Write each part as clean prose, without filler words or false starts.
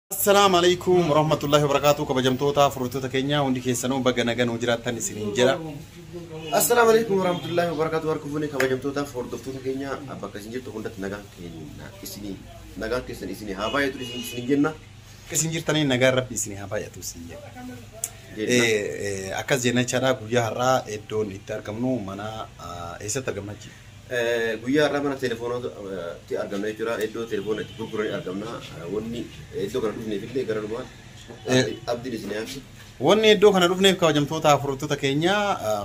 السلام عليكم ورحمة الله وبركاته. كبجمتوتا فروتوتا كينيا وندي كيسانو بغنغان وجراتان سنين جرا. السلام عليكم ورحمة الله وبركاته. وركبوني كبجمتوتا فروتوتا كينيا أبغى كسنجر تكونت نغان كينيا إسني نغان كيسن إسني هابا يتو إسني جنة كسنجر تاني نغان ربي إسني هابا يتو سنجر. أكاز جنا شرا غويا هرا إدون إتركمنو منا إيسا تركمنا جي. غويا هرا منا تلفونه تي أركمنا جرا إدو تلفونه تبغى أركمنا وني إدو كنا نفني فيك كنا نروح أبدي إسني أمشي. Wanni iddoo kana dhufneef kabajamtoota afurtoota keenya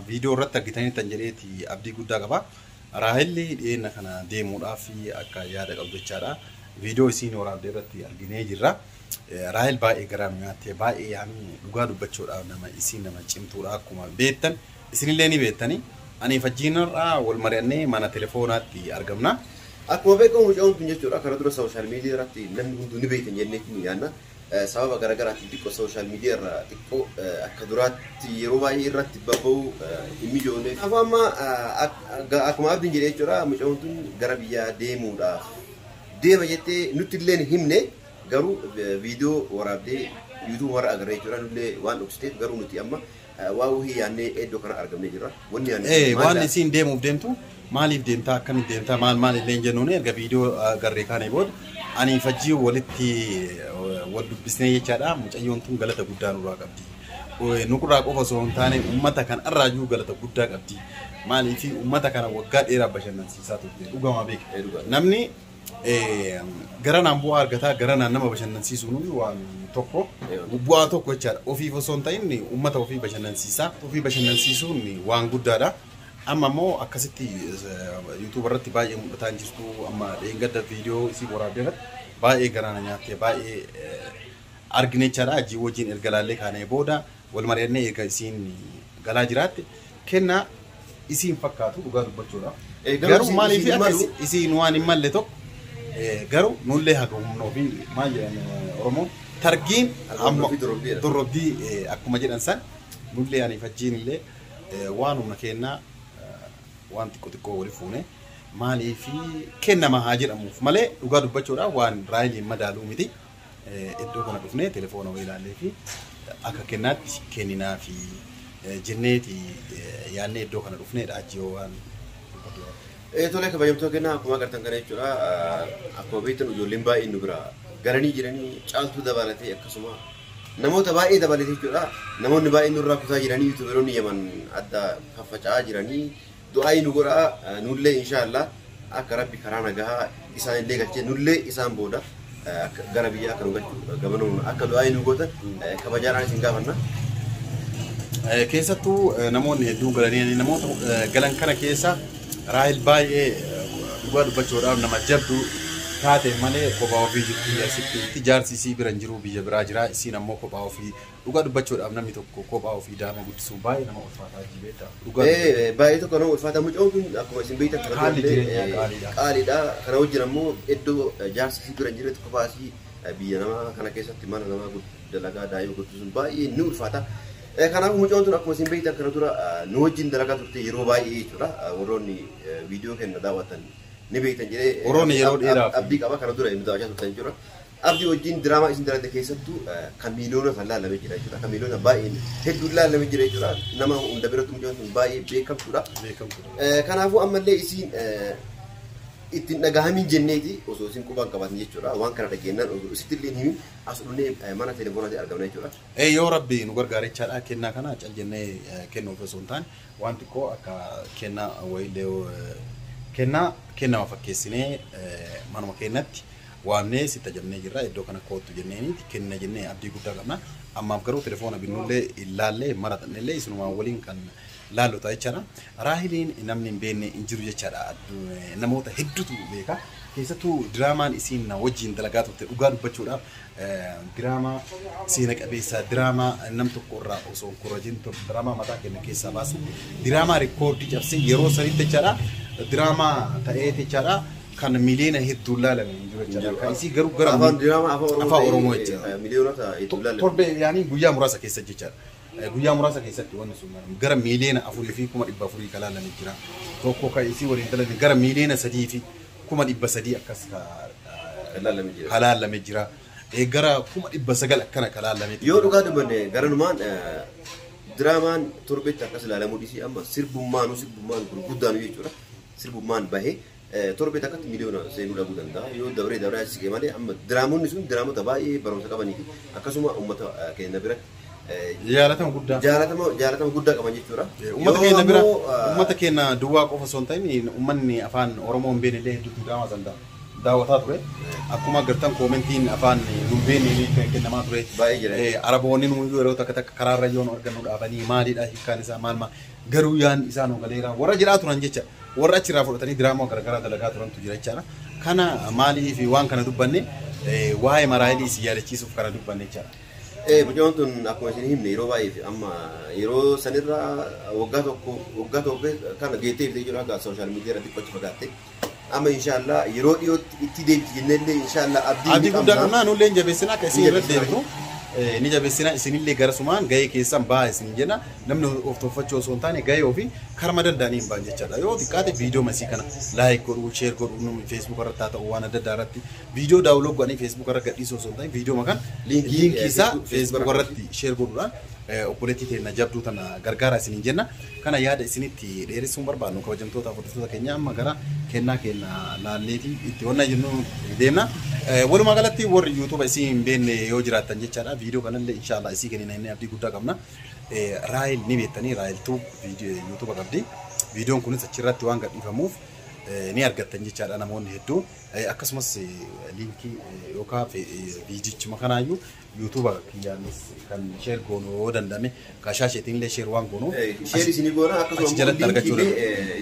viidiyoo irratti argitanii tan jedheeti abdii guddaa qaba. Raahilli dhiyeenya kana deemuudhaaf akka yaada qabdu jechaadha. Viidiyoo isiin waraabdee irratti arginee jirra. Raahil baay'ee garaan nyaattee baay'ee yaani dhugaa dubbachuudhaaf nama isiin nama cimtuudha akkuma beektan isinillee ni beektani. Ani fajjiinarraa wal mari'annee mana telefoonaatti argamna. Akkuma beekamu mucaan kun jechuudha karaa dura sooshaal miidiyaa irratti namni hunduu ni beekan jennee ni yaadna. Sababa garagaraatti xiqqoo sooshaal miidiyaa irraa xiqqoo akka duraatti yeroo baay'ee irratti babba'u hin mijoone. Amma akkuma abdiin jedhee jechuudha mucaan kun gara biyyaa deemuudhaaf deema jettee nutti illee hin himne garuu viidiyoo waraabdee yuutuub warra agarree jechuudha nullee waan dhoksteef garuu nuti amma waa wahii yaannee iddoo kana argamnee jirra. Waan isiin deemuuf deemtu maaliif deemtaa akkamitti deemtaa maal illee hin jennuun erga viidiyoo agarree kaanee booda ani fajjii walitti wal dubbisnee jechaadha. Mucayyoon tun galata guddaa nurraa qabdi. Nukurraa qofa osoo hin taane uummata kan irraayyuu galata guddaa qabdi. Maaliif uummata kana waggaa dheeraa bashannansiisaa turte dhugamaa beeka. Namni garanaan bu'aa argataa garanaan nama bashannansiisuun waan tokko bu'aa tokko jechaadha. Ofiif osoo hin ta'in uummata ofii bashannansiisaa. Ofii bashannansiisuun waan guddaadha. Amma immoo akkasitti YouTube irratti baay'ee mul'ataa hin jirtu. Amma dheengadda viidiyoo isii waraabdee irratti baay'ee garaana nyaattee baay'ee argine jechaadha. Ajii wajjin erga laallee kaanee booda wal mari'annee erga isiin galaa jiraatte kennaa isiin fakkaatu dhugaa dubbachuudhaaf. Garuu maaliif akka isiin waan hin malle tokko garuu nullee haga humnoo fi maal jedhan Oromoon targiin amma dorrobdii akkuma jedhan san nullee ani fajjiin illee waan humna kennaa waan xiqqoo wali fuune maaliif kennama haa jedhamuuf malee dhugaa dubbachuudhaaf waan raayiliin madaaluu miti. Iddoo kana dhufnee telefoona wayii ilaallee fi akka kennaatti kenninaa fi jenneeti yaannee iddoo kana dhufneedha ajjii waan. Tolee kabajamtoota kennaa akkuma agartan kana jechuudha. Akkuma beektan ijoolleen baay'een nu bira garanii jiranii caaltuu dabalatee akkasuma namoota baay'ee dabalatee jechuudha. Namoonni baay'een nurraa kutaa jiranii yuutuuberoonni yaman adda faffaca'aa jiranii du'aa nu godhaa nullee inshaallah akka rabbi karaa nagaa isaan illee galchee nullee isaan booda gara biyya akka nu galchu gabanuun akka du'aa nu gootan kabajaadhaan isin gaafanna. Keessattuu namoonni hedduu galanii namoota galan kana keessa Raahil baay'ee dhugaa dubbachuudhaaf nama jabdu taate malee kophaa ofii jirti asitti jaarsi isii bira hin jiru biyya biraa jira isiin ammoo kophaa ofii dhugaa dubbachuudhaaf namni tokko kophaa ofii daama guddisuu baay'ee nama ulfaataa jibeeta. Baay'ee tokko nama ulfaataa mucaan kun akkuma isin beektan qaaliidha. Kana wajjin ammoo iddoo jaarsi isii bira hin jirretti kophaa isii biyya namaa kana keessatti mana namaa dalagaa daa'ima guddisuun baay'ee ni ulfaata. Kanaafuu mucaan tun akkuma isin beektan kana dura nu wajjin dalagaa turte yeroo baay'ee jechuudha. Warroonni viidiyoo kenna daawwatan ni beektan jedhee warroonni yeroo dheeraaf abdii qaba kana dura inni daawwachaa turtan jechuudha. Abdii wajjin diraamaa isin dalagde keessattuu kan miiliyoona kan laallamee jira jechuudha. Kan miiliyoona baay'een hedduun laallamee jira jechuudha. Nama hunda biratti mucaan tun baay'ee beekamtuudha. Kanaafuu ammallee isiin ittiin dhagahamin jenneeti osoo isin qubaan qabaatan jechuudha. Waan kana dhageenyaan osoo isitti illee himin as dhufnee mana telefoonaatii argamna jechuudha. Yoo rabbi nu gargaare jechaadha kennaa kana cal jennee kennuuf osoo hin taane waan xiqqoo akka kennaa wayiillee kennama fakkeessinee manuma kennatti waamnee sitta jennee jirra iddoo kana kootu jenneeniiti kenna jennee abdii guddaa qabna. Ammaaf garuu telefoona binnullee ilaallee maratanillee isumaan waliin kan laallota jechaadha. Raahiliin namni hin beekne hin jiru jechaadha. Namoota hedduutu beeka. Keessattuu diraamaan isiin wajjin dalagaa turte dhugaa dubbachuudhaaf diraamaa seena qabeessa diraamaa nam tokko irraa osoo hin kurrajin diraamaa mataa kenna keessaa baasu diraamaa rikoordii cabsee yeroo sanitti jechaadha. Diraamaa ta'ee jechaadha. Kan miliyoona hedduu laalame hin jiru jechaadha. Kan isii garuu gara afaan Oromoo jechaadha. Miliyoonota hedduu laalame. Torbee yaani guyyaa muraasa keessa jechaadha. Guyyaa muraasa keessatti wanni sun gara miliyoona 4,400 kan laalame jira. Tokko kan isii waliin dalagde gara miliyoona 3,300 akkas kan laalame jira. gara kuma dhibba sagal akkana kalaalame yoo dhugaa dubbannee garanumaan diraamaan torbeetti akkas ilaalamuu dhiisii amma sirbummaan gurguddaan jechuudha sirbummaan bahee torbeetti akkatti miliyoona seenuu dhabuu danda'a yoo dabree asii malee amma diraamonni sun diraamota baay'ee barumsa qabanii fi akkasuma uummata keenya bira jaalatama guddaa qaban jechuudha. Uummata keenya duwwaa qofa osoo hin ta'in uummanni afaan Oromoo hin beekne illee hedduutu diraamaa sana daawwataa ture. Akkuma agartan koomentiin afaan numbeen kennamaa ture. Araboonni nuyi yeroo takka karaarra yoo argannu dhaabanii maalidha hiikkaan isaa maal garuu yaan isaan galeera warra jiraa turan jecha warra achirraa fudhatanii diraamaa garaagaraa dalagaa turantu jira jechaadha. Kana maalii fi waan kana dubbanne waa'ee maraayilii si yaadachiisuuf kana dubbanne jechaadha. Mucaan tun akkuma isin himne yeroo baay'ee amma yeroo sanirra waggaa tokko kana geettee irtee jiru akka sooshaal miidiyaa irratti qochi fagaatte amma inshaallah yeroo dhiyootti itti deemti jennellee inshaallah abdii guddaa qabnaa nullee hin jabeessina akka isin irratti deebitu ni jabeessina isinillee garasumaan gahee keessan baa isin jenna namni of tuffachuu osoo hin taane gahee ofii karma danda'anii hin baan jechaadha yoo xiqqaate viidiyoo masii kana laayik godhuu sheer godhuu feesbuuk irratti haa ta'u waan adda addaa irratti viidiyoo daawuloog godhanii feesbuuk irra gadhiisuu osoo hin taane viidiyoo makan liinkii isaa feesbuuk irratti sheer godhuudhaan obboleettii keenya jabduu tana gargaara isin jenna kana yaada isinitti dheeressuun barbaadnu kabajamtoota hordoftoota keenya amma gara kennaa keenya laalleetii itti wanna jennu deemna walumaa galatti warri yuutuuba isii hin beekne yoo jiraattan jechaadha viidiyoo kanallee inshaallah isii kenina inni abdii guddaa qabna raayil ni beektanii raayiltuu yuutuuba qabdi viidiyoon kunis achirratti waan gadhiifamuuf ni argattan jechaadha namoonni hedduu akkasumas liinkii yookaan viidiyichuma kanaayyuu yuutuuba kiyyaanis kan sheer goonuu yoo danda'ame kaashaa isheetiin illee sheer waan goonuu sheer isinii goona akkasuma jalatti argachuudha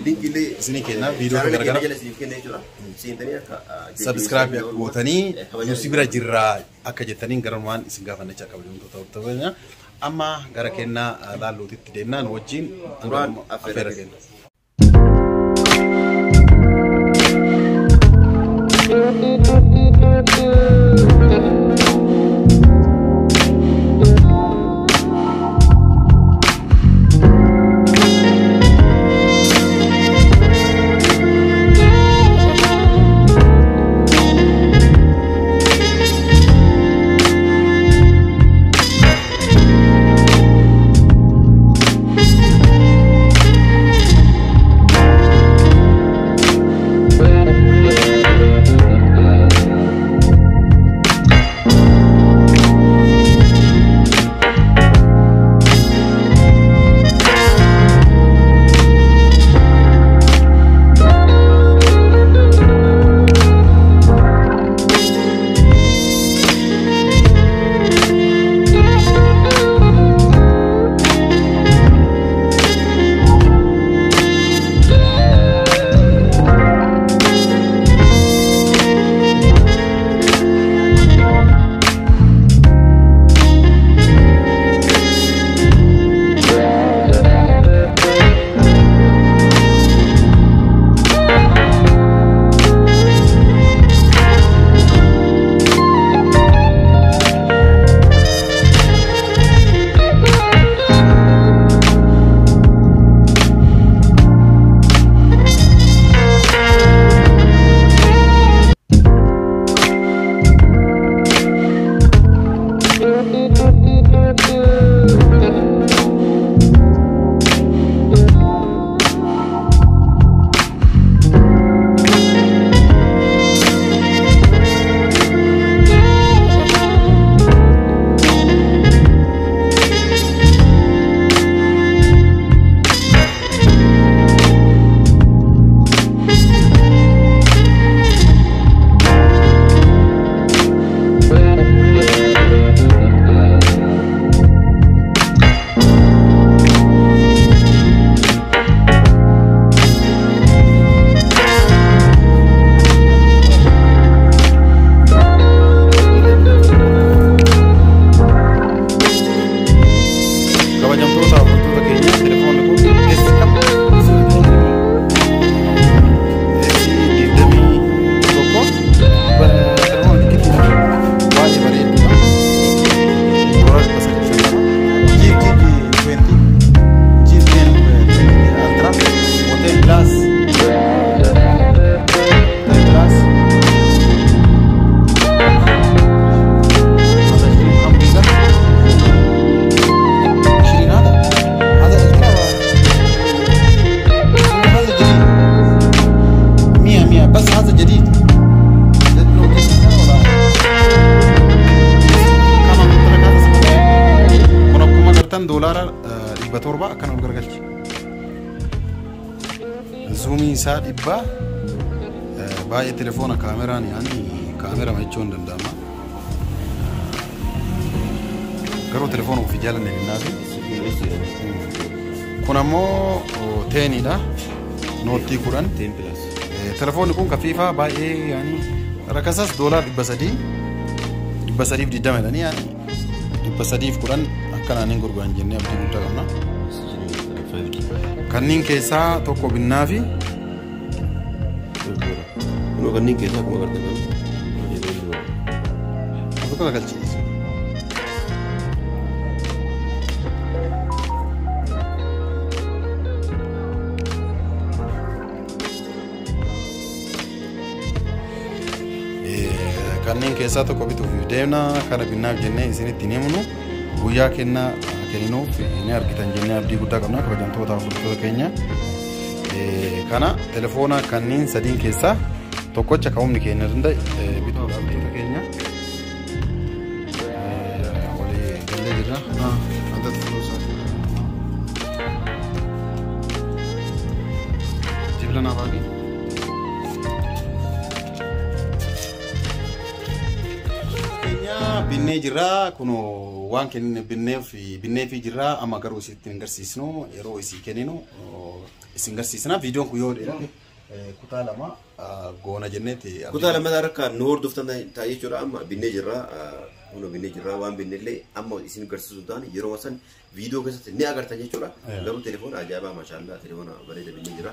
liinkiilee isinii kenna viidiyoo garagara sabskraabii akka gootanii nusi bira jirraa akka jettaniin garanumaan isin gaafannachaa qabdu amma gara kennaa laalluutitti deemnaan wajjin affeera kenna. torba akkana ol gargalchi. Zoomii isaa dhibbaa baay'ee telefoona kaameraan yaani kaamera jechuun danda'ama. Garuu telefoona ofii jaalanne binnaafi. Kun ammoo teeniidha. Noottii 10 telefoonni kun kafiifaa baay'ee yaani rakasas $300 320 jedhanii yaani 310 akkanaan hin gurguran jennee abdii guddaa qabna. Kanneen keessaa tokko binnaa fi kanneen keessaa akkuma agartan tokko galchiisa. Kanneen keessaa tokko bituuf deemna kana binnaaf jennee isinitti hin himnu guyyaa kennaa kenninuuf ni argitan jennee abdii guddaa qabna kabajamtoota hordoftoota keenya. Kana telefoona kanneen sadiin keessaa tokkocha ka'umni keenya danda'e bituudhaaf hordoftoota keenya. Walii gallee jirra. Jibla naaf argina. Binnee jirra kuno waan kennine binnee fi jirra amma garuu isitti hin garsiisnu yeroo isii kenninu isin garsiisna viidiyoon kun yoo dheerate kutaa lama goona jenneeti. Kutaa lama harka nu hordoftan ta'ee jechuudha amma binnee jirra kuno binnee jirra waan binneellee amma isin garsiisuu taane yeroo san viidiyoo keessatti ni agartan jechuudha. Garuu telefoona ajaa'ibaa maashaallah telefoona bareeda binnee jira.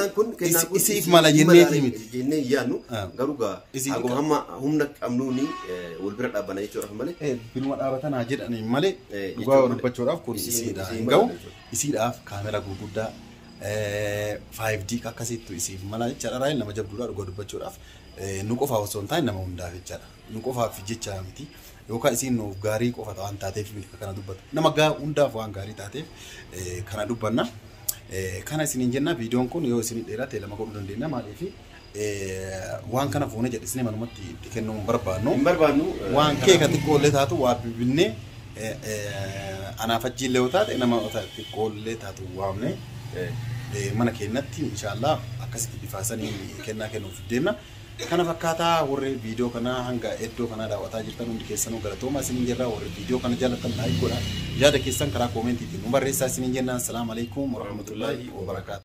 Garuu isiif mala jenneeti miti. Jennee yaannu garuu akkuma hamma humna qabnuuni wal bira dhaabbana jechuudha malee. Biluma dhaabatanaa jedhanii malee dhugaa dubbachuudhaaf kun isiidha hin ga'u. Isiidhaaf kaamera gurguddaa 5D akkasitti isiif mala jechaadha raayil nama jabduudha dhugaa dubbachuudhaaf nu qofaaf osoo hin taane nama hundaaf jechaadha. Nu qofaaf jecha miti. Yookaan isiin nuuf gaarii qofa waan taateef kana dubbatu. Nama hundaaf waan gaarii taateef kana dubbanna. Kana isiniin jenna viidiyoon kun yoo isin dheerate lama godhuu dandeenya maaliif waan kana fuune jedhisnee manumatti itti kennuu hin barbaannu. Hin barbaannu waan keeka xiqqoollee taatu waa bibinnee anaaf achiillee yoo taate nama xiqqoollee taatu waamne mana keenyatti inshaallah akkasitti bifaasanii kennaa kennuuf deemna. Kana fakkaataa warri viidiyoo kana hanga iddoo kana daawwataa jirtan hundi keessanuu galatooma isiniin jirra warri viidiyoo kana jaallatan laayik godhaa yaada keessan karaa koomentii nu barreessaa isiniin jennaan. Assalaamu alaykum warahmatullaahi wabarakaatu.